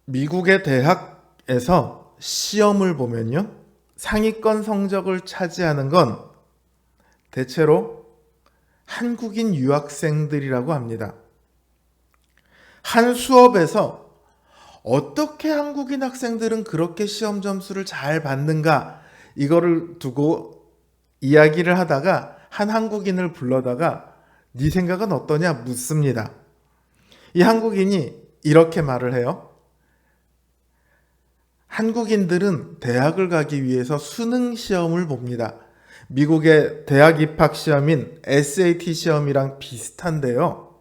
미국의 대학에서 시험을 보면요, 상위권 성적을 차지하는 건 대체로 한국인 유학생들이라고 합니다. 한 수업에서 어떻게 한국인 학생들은 그렇게 시험 점수를 잘 받는가, 이거를 두고 이야기를 하다가 한 한국인을 불러다가 네 생각은 어떠냐 묻습니다. 이 한국인이 이렇게 말을 해요. 한국인들은 대학을 가기 위해서 수능 시험을 봅니다. 미국의 대학 입학 시험인 SAT 시험이랑 비슷한데요.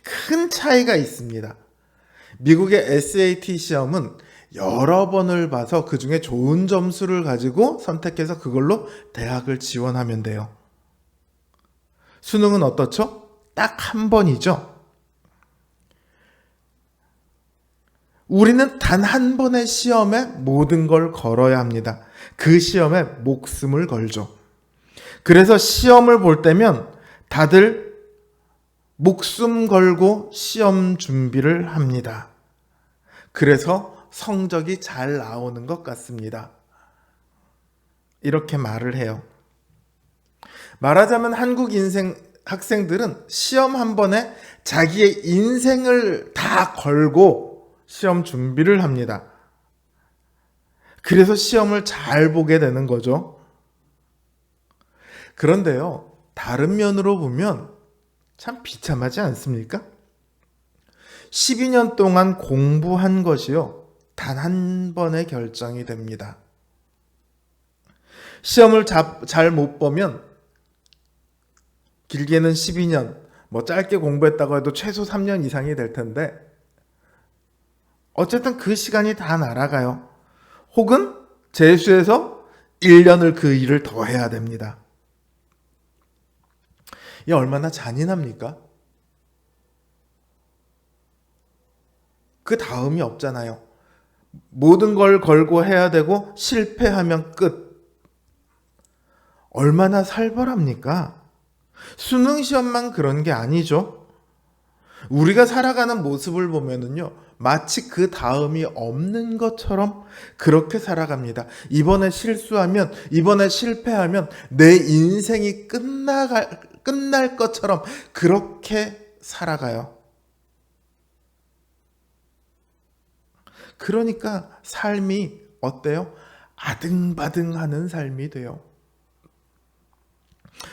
큰 차이가 있습니다. 미국의 SAT 시험은 여러 번을 봐서 그 중에 좋은 점수를 가지고 선택해서 그걸로 대학을 지원하면 돼요. 수능은 어떻죠? 딱 한 번이죠. 우리는 단 한 번의 시험에 모든 걸 걸어야 합니다. 그 시험에 목숨을 걸죠. 그래서 시험을 볼 때면 다들 목숨 걸고 시험 준비를 합니다. 그래서 성적이 잘 나오는 것 같습니다. 이렇게 말을 해요. 말하자면 한국 학생들은 시험 한 번에 자기의 인생을 다 걸고 시험 준비를 합니다. 그래서 시험을 잘 보게 되는 거죠. 그런데요, 다른 면으로 보면 참 비참하지 않습니까? 12년 동안 공부한 것이요, 단 한 번에 결정이 됩니다. 시험을 잘 못 보면 길게는 12년, 짧게 공부했다고 해도 최소 3년 이상이 될 텐데 어쨌든 그 시간이 다 날아가요. 혹은 재수해서 1년을 그 일을 더 해야 됩니다. 이 얼마나 잔인합니까? 그 다음이 없잖아요. 모든 걸 걸고 해야 되고 실패하면 끝. 얼마나 살벌합니까? 수능 시험만 그런 게 아니죠. 우리가 살아가는 모습을 보면은요, 마치 그 다음이 없는 것처럼 그렇게 살아갑니다. 이번에 실수하면, 이번에 실패하면 내 인생이 끝날 것처럼 그렇게 살아가요. 그러니까 삶이 어때요? 아등바등하는 삶이 돼요.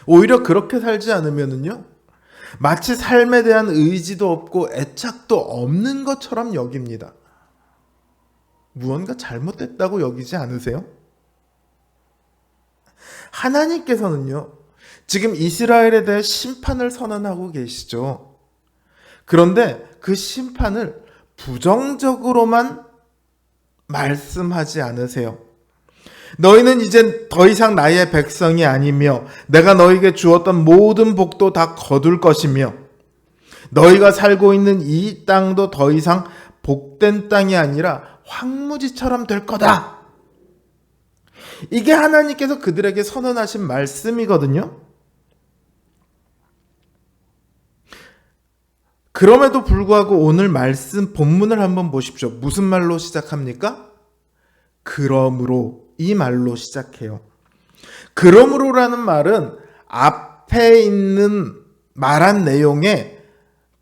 오히려 그렇게 살지 않으면은요, 마치 삶에 대한 의지도 없고 애착도 없는 것처럼 여깁니다. 무언가 잘못됐다고 여기지 않으세요? 하나님께서는요, 지금 이스라엘에 대해 심판을 선언하고 계시죠. 그런데 그 심판을 부정적으로만 말씀하지 않으세요. 너희는 이제 더 이상 나의 백성이 아니며 내가 너희에게 주었던 모든 복도 다 거둘 것이며 너희가 살고 있는 이 땅도 더 이상 복된 땅이 아니라 황무지처럼 될 거다. 이게 하나님께서 그들에게 선언하신 말씀이거든요. 그럼에도 불구하고 오늘 말씀 본문을 한번 보십시오. 무슨 말로 시작합니까? 그러므로, 이 말로 시작해요. 그러므로라는 말은 앞에 있는 말한 내용의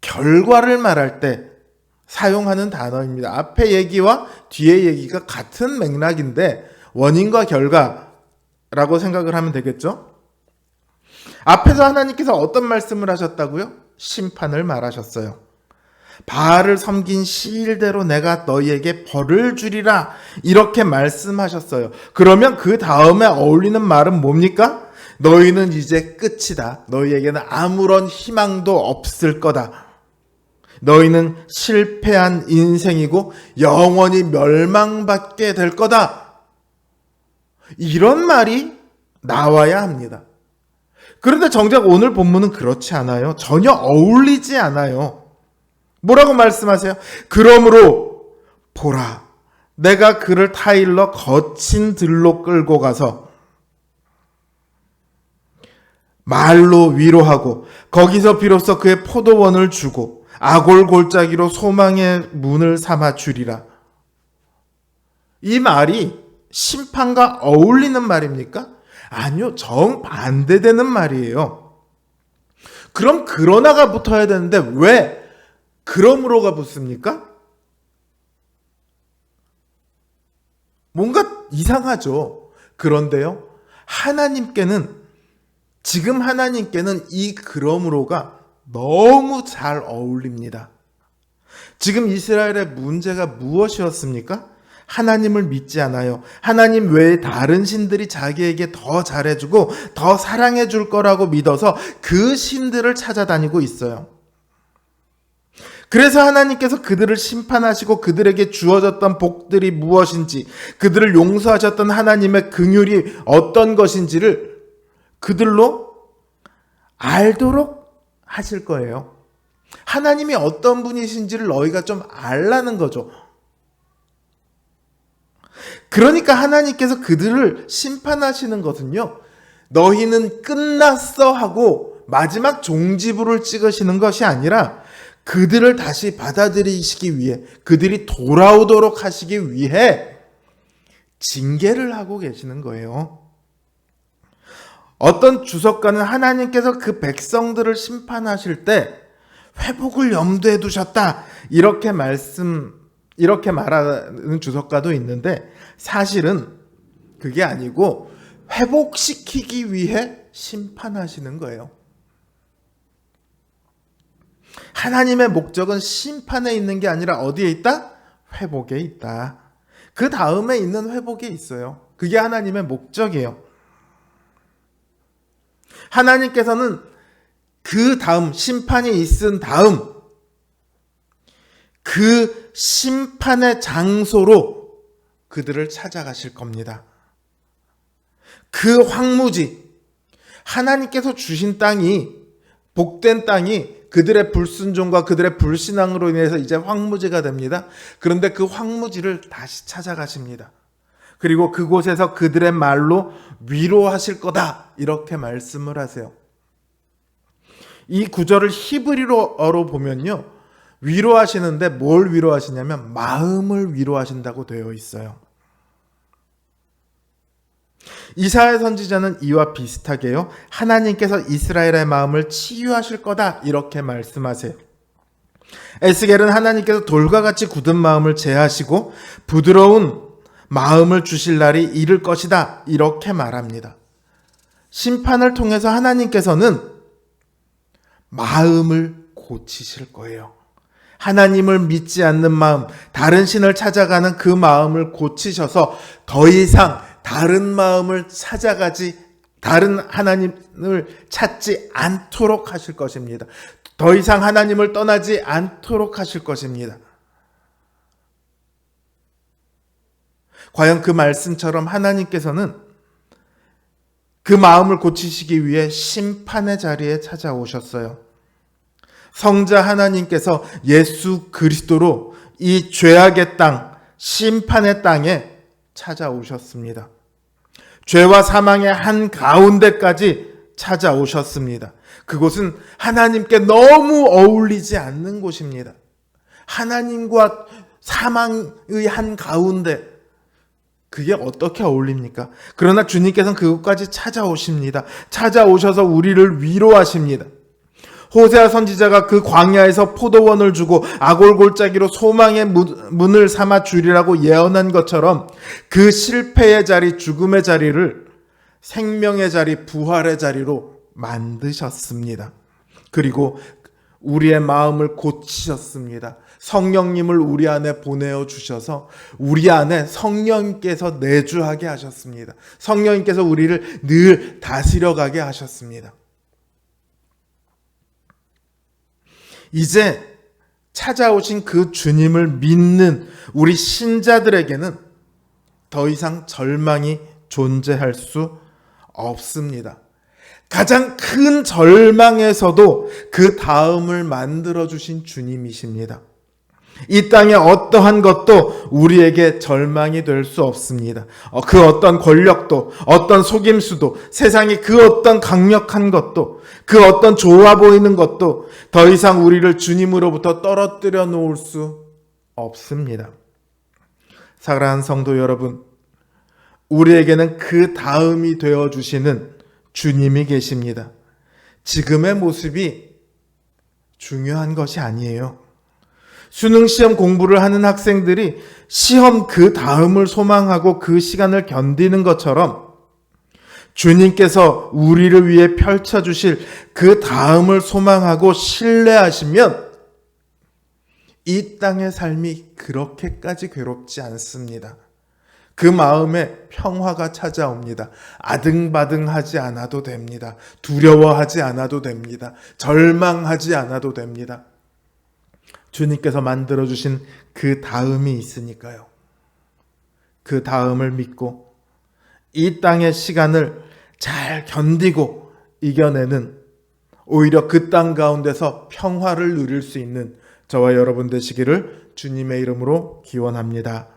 결과를 말할 때 사용하는 단어입니다. 앞에 얘기와 뒤에 얘기가 같은 맥락인데 원인과 결과라고 생각을 하면 되겠죠? 앞에서 하나님께서 어떤 말씀을 하셨다고요? 심판을 말하셨어요. 바알을 섬긴 시일대로 내가 너희에게 벌을 주리라, 이렇게 말씀하셨어요. 그러면 그 다음에 어울리는 말은 뭡니까? 너희는 이제 끝이다. 너희에게는 아무런 희망도 없을 거다. 너희는 실패한 인생이고 영원히 멸망받게 될 거다. 이런 말이 나와야 합니다. 그런데 정작 오늘 본문은 그렇지 않아요. 전혀 어울리지 않아요. 뭐라고 말씀하세요? 그러므로 보라, 내가 그를 타일러 거친 들로 끌고 가서 말로 위로하고 거기서 비로소 그의 포도원을 주고 아골 골짜기로 소망의 문을 삼아 주리라. 이 말이 심판과 어울리는 말입니까? 아니요, 정반대되는 말이에요. 그럼 그러나가 붙어야 되는데 왜 그러므로가 붙습니까? 뭔가 이상하죠. 그런데요, 지금 하나님께는 이 그러므로가 너무 잘 어울립니다. 지금 이스라엘의 문제가 무엇이었습니까? 하나님을 믿지 않아요. 하나님 외에 다른 신들이 자기에게 더 잘해주고 더 사랑해줄 거라고 믿어서 그 신들을 찾아다니고 있어요. 그래서 하나님께서 그들을 심판하시고 그들에게 주어졌던 복들이 무엇인지, 그들을 용서하셨던 하나님의 긍휼이 어떤 것인지를 그들로 알도록 하실 거예요. 하나님이 어떤 분이신지를 너희가 좀 알라는 거죠. 그러니까 하나님께서 그들을 심판하시는 것은요, 너희는 끝났어 하고 마지막 종지부를 찍으시는 것이 아니라 그들을 다시 받아들이시기 위해, 그들이 돌아오도록 하시기 위해 징계를 하고 계시는 거예요. 어떤 주석가는 하나님께서 그 백성들을 심판하실 때 회복을 염두에 두셨다, 이렇게 말하는 주석가도 있는데, 사실은 그게 아니고 회복시키기 위해 심판하시는 거예요. 하나님의 목적은 심판에 있는 게 아니라 어디에 있다? 회복에 있다. 그 다음에 있는 회복에 있어요. 그게 하나님의 목적이에요. 하나님께서는 그 다음, 심판이 있은 다음, 그 심판의 장소로 그들을 찾아가실 겁니다. 그 황무지, 하나님께서 주신 땅이, 복된 땅이 그들의 불순종과 그들의 불신앙으로 인해서 이제 황무지가 됩니다. 그런데 그 황무지를 다시 찾아가십니다. 그리고 그곳에서 그들의 말로 위로하실 거다, 이렇게 말씀을 하세요. 이 구절을 히브리어로 보면요, 위로하시는데 뭘 위로하시냐면 마음을 위로하신다고 되어 있어요. 이사야 선지자는 이와 비슷하게요, 하나님께서 이스라엘의 마음을 치유하실 거다, 이렇게 말씀하세요. 에스겔은 하나님께서 돌과 같이 굳은 마음을 제하시고 부드러운 마음을 주실 날이 이를 것이다, 이렇게 말합니다. 심판을 통해서 하나님께서는 마음을 고치실 거예요. 하나님을 믿지 않는 마음, 다른 신을 찾아가는 그 마음을 고치셔서 더 이상 다른 마음을 다른 하나님을 찾지 않도록 하실 것입니다. 더 이상 하나님을 떠나지 않도록 하실 것입니다. 과연 그 말씀처럼 하나님께서는 그 마음을 고치시기 위해 심판의 자리에 찾아오셨어요. 성자 하나님께서 예수 그리스도로 이 죄악의 땅, 심판의 땅에 찾아오셨습니다. 죄와 사망의 한가운데까지 찾아오셨습니다. 그곳은 하나님께 너무 어울리지 않는 곳입니다. 하나님과 사망의 한가운데, 그게 어떻게 어울립니까? 그러나 주님께서는 그곳까지 찾아오십니다. 찾아오셔서 우리를 위로하십니다. 호세아 선지자가 그 광야에서 포도원을 주고 아골골짜기로 소망의 문을 삼아 주리라고 예언한 것처럼 그 실패의 자리, 죽음의 자리를 생명의 자리, 부활의 자리로 만드셨습니다. 그리고 우리의 마음을 고치셨습니다. 성령님을 우리 안에 보내어 주셔서 우리 안에 성령님께서 내주하게 하셨습니다. 성령님께서 우리를 늘 다스려 가게 하셨습니다. 이제 찾아오신 그 주님을 믿는 우리 신자들에게는 더 이상 절망이 존재할 수 없습니다. 가장 큰 절망에서도 그 다음을 만들어주신 주님이십니다. 이 땅의 어떠한 것도 우리에게 절망이 될 수 없습니다. 그 어떤 권력도, 어떤 속임수도, 세상의 그 어떤 강력한 것도, 그 어떤 좋아 보이는 것도 더 이상 우리를 주님으로부터 떨어뜨려 놓을 수 없습니다. 사랑하는 성도 여러분, 우리에게는 그 다음이 되어주시는 주님이 계십니다. 지금의 모습이 중요한 것이 아니에요. 수능시험 공부를 하는 학생들이 시험 그 다음을 소망하고 그 시간을 견디는 것처럼 주님께서 우리를 위해 펼쳐주실 그 다음을 소망하고 신뢰하시면 이 땅의 삶이 그렇게까지 괴롭지 않습니다. 그 마음에 평화가 찾아옵니다. 아등바등하지 않아도 됩니다. 두려워하지 않아도 됩니다. 절망하지 않아도 됩니다. 주님께서 만들어주신 그 다음이 있으니까요. 그 다음을 믿고 이 땅의 시간을 잘 견디고 이겨내는, 오히려 그 땅 가운데서 평화를 누릴 수 있는 저와 여러분 되시기를 주님의 이름으로 기원합니다.